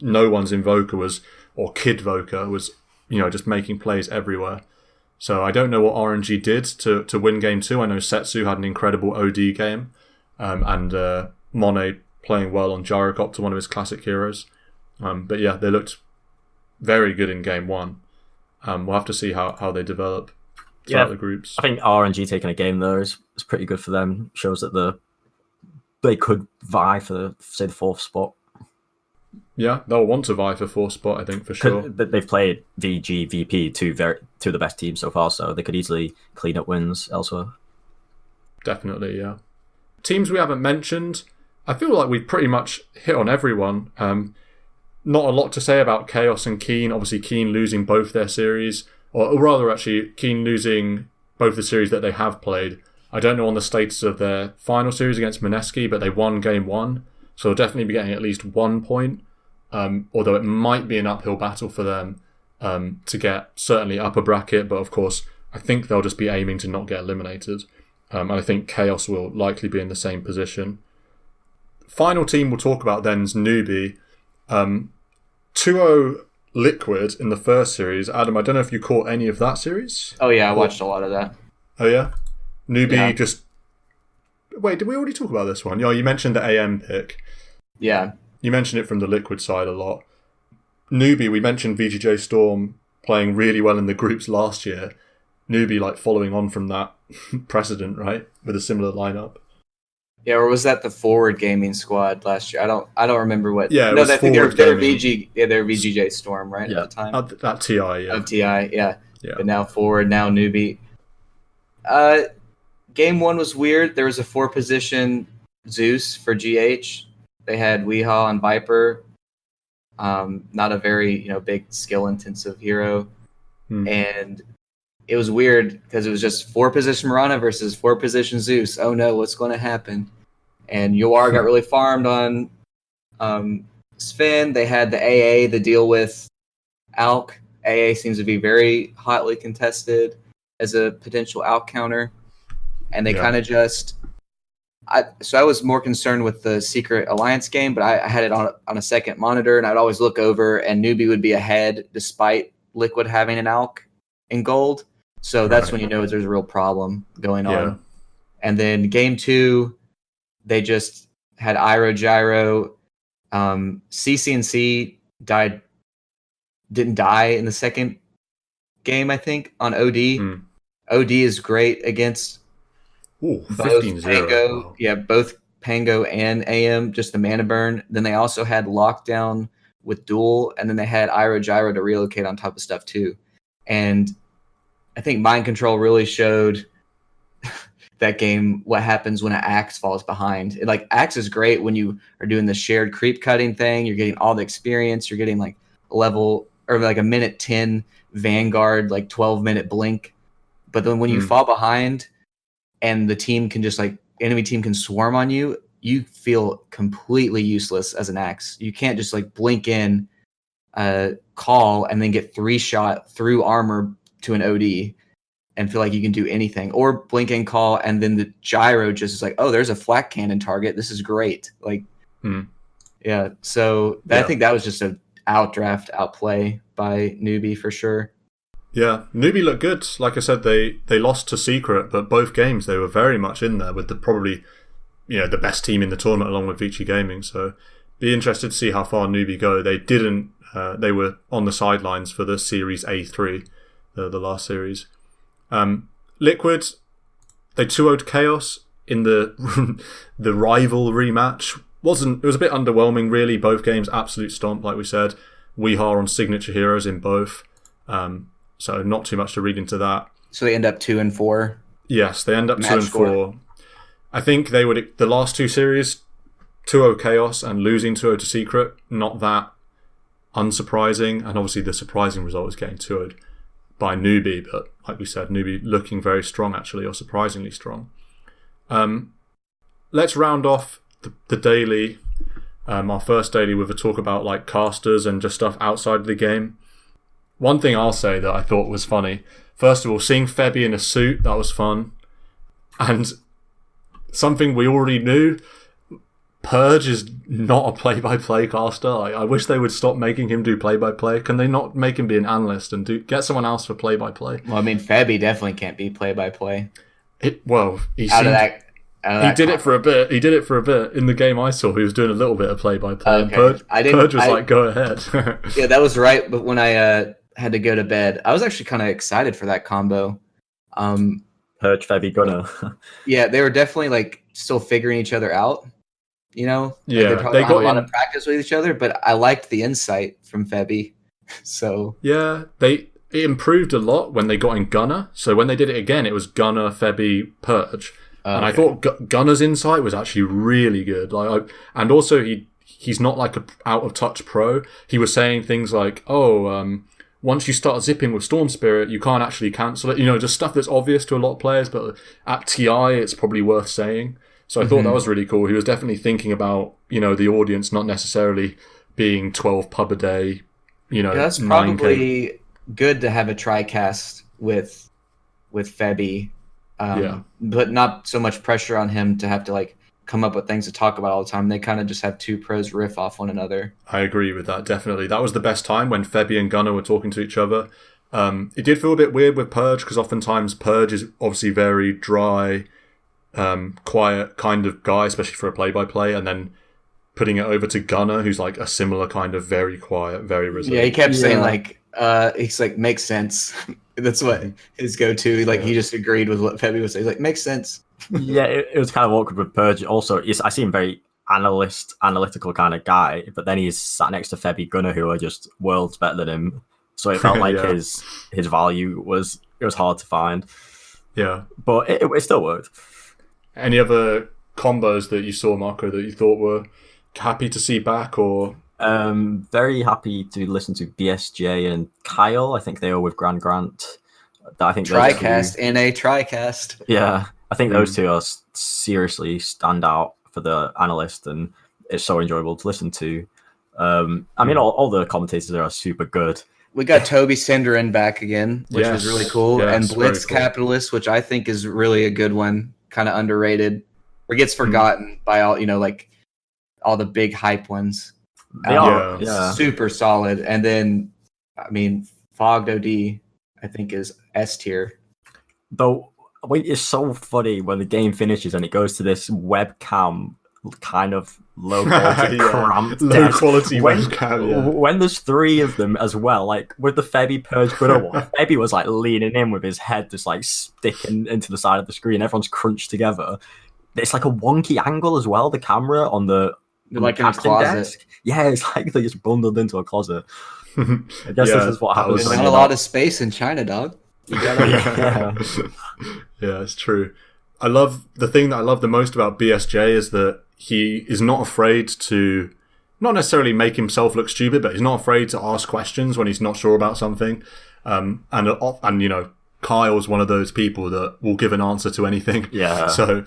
no one's Invoker or Kid Voker was, just making plays everywhere. So I don't know what RNG did to win game 2. I know Setsu had an incredible OD game, and Monet playing well on Gyrocopter, one of his classic heroes. But yeah, they looked very good in game 1. We'll have to see how they develop throughout the groups. I think RNG taking a game though is pretty good for them. Shows that they could vie for the 4th spot. Yeah, they'll want to vie for 4th spot, I think, for sure. They've played VG, VP, two of the best teams so far, so they could easily clean up wins elsewhere. Definitely, yeah. Teams we haven't mentioned, I feel like we've pretty much hit on everyone. Not a lot to say about Chaos and Keen. Obviously, Keen losing both their series, or rather, actually, Keen losing both the series that they have played. I don't know on the status of their final series against Mineski, but they won game 1, so they'll definitely be getting at least 1 point. Although it might be an uphill battle for them to get certainly upper bracket, but of course, I think they'll just be aiming to not get eliminated. And I think Chaos will likely be in the same position. Final team we'll talk about then is Newbie. 2-0 Liquid in the first series. Adam, I don't know if you caught any of that series? Oh yeah, I watched a lot of that. Oh yeah? Newbie just... Wait, did we already talk about this one? Yeah, you mentioned the AM pick. Yeah. You mentioned it from the Liquid side a lot. Newbie, we mentioned VGJ Storm playing really well in the groups last year. Newbie, following on from that precedent, right? With a similar lineup. Yeah, or was that the Forward Gaming Squad last year? I don't remember what. Yeah, it no, was I think they're Forward Gaming. VG. Yeah, they're VGJ Storm, right, at the time at TI, yeah. of TI, yeah. Yeah. But now Forward, now Newbie. Game 1 was weird. There was a 4-position Zeus for GH. They had Weehaw and Viper. Not a very big skill intensive hero, and it was weird because it was just 4-position Mirana versus 4-position Zeus. Oh no, what's going to happen? And Yoar got really farmed on Sven. They had the AA to deal with Alk. AA seems to be very hotly contested as a potential Alk counter, and they kind of just. So I was more concerned with the Secret Alliance game, but I had it on a second monitor, and I'd always look over, and Newbie would be ahead despite Liquid having an Alk in gold. So that's when you know there's a real problem going on. And then game 2, they just had Iro Gyro. CCNC didn't die in the second game, I think, on OD. OD is great against both 15-0. Pango, wow. Yeah, both Pango and AM, just the mana burn. Then they also had Lockdown with Duel, and then they had Iro Gyro to relocate on top of stuff too. And I think Mind Control really showed that game what happens when an Axe falls behind. Axe is great when you are doing the shared creep cutting thing. You're getting all the experience. You're getting a minute 10 Vanguard, 12-minute blink. But then when you fall behind and the team can just enemy team can swarm on you, you feel completely useless as an Axe. You can't just blink in, call, and then get 3-shot through armor to an OD and feel like you can do anything, or blink and call, and then the gyro just is oh, there's a flak cannon target. This is great. Yeah. So I think that was just a outplay by Newbie for sure. Yeah, Newbie looked good. Like I said, they lost to Secret, but both games they were very much in there with probably the best team in the tournament along with Vici Gaming. So be interested to see how far Newbie go. They didn't. They were on the sidelines for the Series A3, the last series. Liquid, they 2-0'd Chaos in the the rival rematch. It was a bit underwhelming, really. Both games absolute stomp, like we said. Weehaw on signature heroes in both. So not too much to read into that. So they end up 2-4. Yes, they end up 2-4. I think they would the last two series, 2-0 Chaos and losing 2-0 to Secret, not that unsurprising. And obviously the surprising result is getting 2-0'd by Newbie, but like we said, Newbie looking very strong actually, or surprisingly strong. Let's round off the daily, our first daily, with a talk about casters and just stuff outside of the game. One thing I'll say that I thought was funny, first of all, seeing Febby in a suit, that was fun. And something we already knew, Purge is not a play-by-play caster. I wish they would stop making him do play-by-play. Can they not make him be an analyst and get someone else for play-by-play? Well, I mean, Febby definitely can't be play-by-play. He did it for a bit. He did it for a bit in the game I saw. He was doing a little bit of play-by-play. Okay. Purge was go ahead. Yeah, that was right. But when I had to go to bed, I was actually kind of excited for that combo. Purge, Febby, Gunner. Yeah, they were definitely still figuring each other out. Yeah, they got a lot of practice with each other, but I liked the insight from Febby. So yeah, it improved a lot when they got in Gunner. So when they did it again, it was Gunner, Febby, Purge, and I thought Gunner's insight was actually really good. And also he's not a out of touch pro. He was saying things once you start zipping with Storm Spirit, you can't actually cancel it. Just stuff that's obvious to a lot of players, but at TI, it's probably worth saying. So I thought that was really cool. He was definitely thinking about, the audience not necessarily being 12 pub a day, that's 9K. Probably good to have a tri-cast with Febby, but not so much pressure on him to have to come up with things to talk about all the time. They kind of just have two pros riff off one another. I agree with that, definitely. That was the best time when Febby and Gunner were talking to each other. It did feel a bit weird with Purge because oftentimes Purge is obviously very dry, quiet kind of guy, especially for a play-by-play, and then putting it over to Gunner, who's a similar kind of very quiet, very reserved. Yeah, he kept saying he's makes sense. That's what his go-to. He just agreed with what Febby was saying. He's makes sense. Yeah, it was kind of awkward with Purge. Also, I see him very analytical kind of guy, but then he's sat next to Febby Gunner, who are just worlds better than him. So it felt like his value was hard to find. Yeah, but it still worked. Any other combos that you saw, Marco, that you thought were happy to see back, or? Very happy to listen to BSJ and Kyle. I think they were with Grand Grant. I think TriCast, NA TriCast. Yeah, I think those two are seriously stand out for the analyst, and it's so enjoyable to listen to. I mean, all the commentators there are super good. We got Toby Cinderin back again, which was really cool, and Blitz cool. Capitalist, which I think is really a good one, kind of underrated, or gets forgotten by all, like all the big hype ones. They are super solid. And then, I mean, Fogged OD, I think, is S tier. Though, it's so funny when the game finishes and it goes to this webcam kind of low quality, cramped, low quality webcam. Yeah. When there's three of them as well, like with the Febby Purge Gunner one, Febby was like leaning in with his head just like sticking into the side of the screen. Everyone's crunched together. It's like a wonky angle as well. The camera on the like in a closet. Desk. Yeah, it's like they just bundled into a closet. I guess this is what happens. There's not a lot of space in China, dog. You gotta... yeah, it's true. The thing that I love the most about BSJ is that he is not afraid to, not necessarily make himself look stupid, but he's not afraid to ask questions when he's not sure about something. And Kyle's one of those people that will give an answer to anything. Yeah. So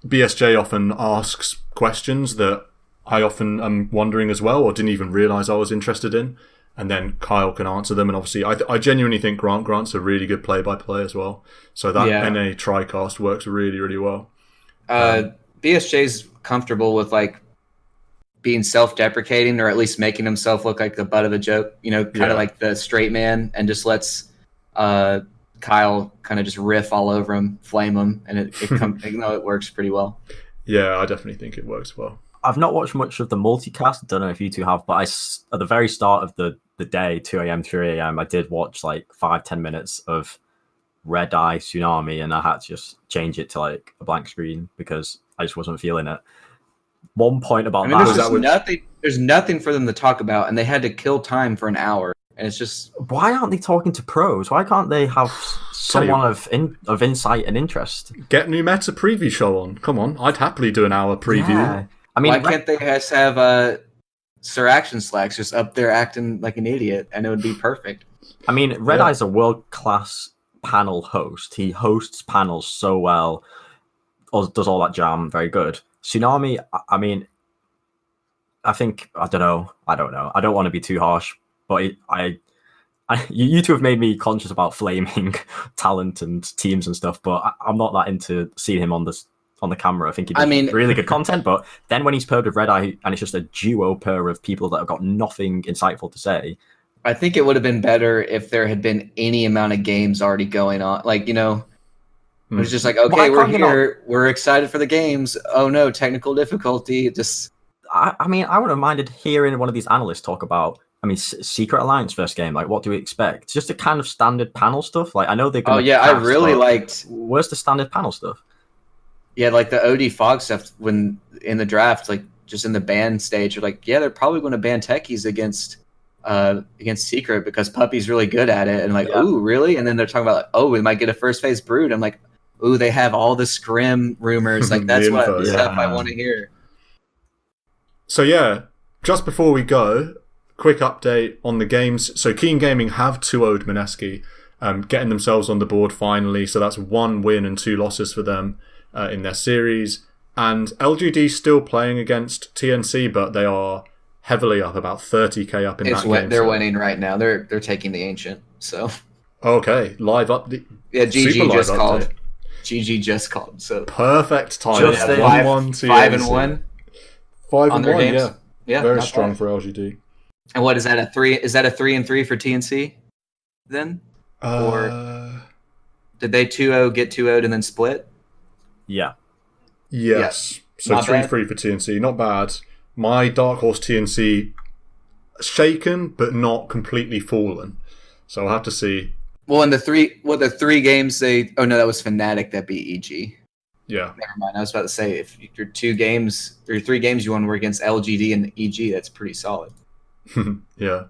BSJ often asks questions that I often am wondering as well, or didn't even realize I was interested in. And then Kyle can answer them. And obviously, I genuinely think Grant's a really good play-by-play as well. So that NA TriCast works really, really well. BSJ's comfortable with like being self-deprecating, or at least making himself look like the butt of a joke. Kind of like the straight man, and just lets Kyle kind of just riff all over him, flame him, and it works pretty well. Yeah, I definitely think it works well. I've not watched much of the multicast. I don't know if you two have, but at the very start of the day, 2 a.m., 3 a.m., I did watch like 5-10 minutes of Red Eye Tsunami, and I had to just change it to like a blank screen because I just wasn't feeling it. One point about there's nothing for them to talk about, and they had to kill time for an hour. And it's just, why aren't they talking to pros? Why can't they have someone of insight and interest? Get new meta preview show on. Come on, I'd happily do an hour preview. Yeah. I mean, why can't they just have Sir Action Slacks just up there acting like an idiot, and it would be perfect? I mean, Red Eye's a world-class panel host. He hosts panels so well, does all that jam very good. Tsunami, I mean, I don't know. I don't want to be too harsh, but you two have made me conscious about flaming talent and teams and stuff, but I'm not that into seeing him on the camera. I think he does really good content, but then when he's paired with Red Eye and it's just a duo pair of people that have got nothing insightful to say. I think it would have been better if there had been any amount of games already going on. Like, it was just like, okay, we're here. We're excited for the games. Oh no, technical difficulty. I mean, I would have minded hearing one of these analysts talk about, Secret Alliance first game. Like, what do we expect? Just the kind of standard panel stuff. Like, I know they're going to I really liked... Where's the standard panel stuff? Yeah, like the OD Fog stuff when in the draft, like just in the ban stage, you're like, yeah, they're probably going to ban techies against Secret because Puppy's really good at it. And like, ooh, really? And then they're talking about, like, oh, we might get a first phase brood. I'm like, ooh, they have all the scrim rumors. Like, that's stuff I want to hear. So yeah, just before we go, quick update on the games. So Keen Gaming have 2-0'd Mineski, getting themselves on the board finally. So that's 1 win and 2 losses for them in their series. And LGD still playing against TNC, but they are heavily up, about 30k up in that game. They're winning right now. They're taking the Ancient. So okay, live up. GG just called. GG just called. So perfect time. Just 5-1. 5-1. Games. Yeah, very strong for LGD. And what is that, a 3? Is that a 3-3 for TNC then? Or did they 2-0 get 2-0'd and then split? Yeah. Yes. So 3-3 for TNC. Not bad. My Dark Horse TNC shaken, but not completely fallen. So I'll have to see. Well, in the 3 games that was Fnatic that beat EG. Yeah. Never mind. I was about to say, if your 3 games you won were against LGD and EG, that's pretty solid. Yeah.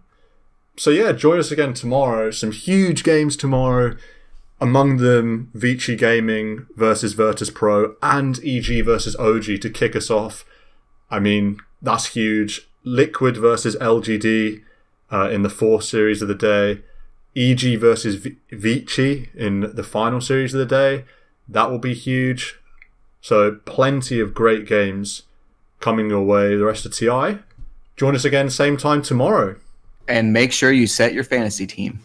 So yeah, join us again tomorrow. Some huge games tomorrow. Among them, Vici Gaming versus Virtus Pro and EG versus OG to kick us off. I mean, that's huge. Liquid versus LGD in the 4th series of the day. EG versus Vici in the final series of the day. That will be huge. So plenty of great games coming your way the rest of TI. Join us again same time tomorrow. And make sure you set your fantasy team.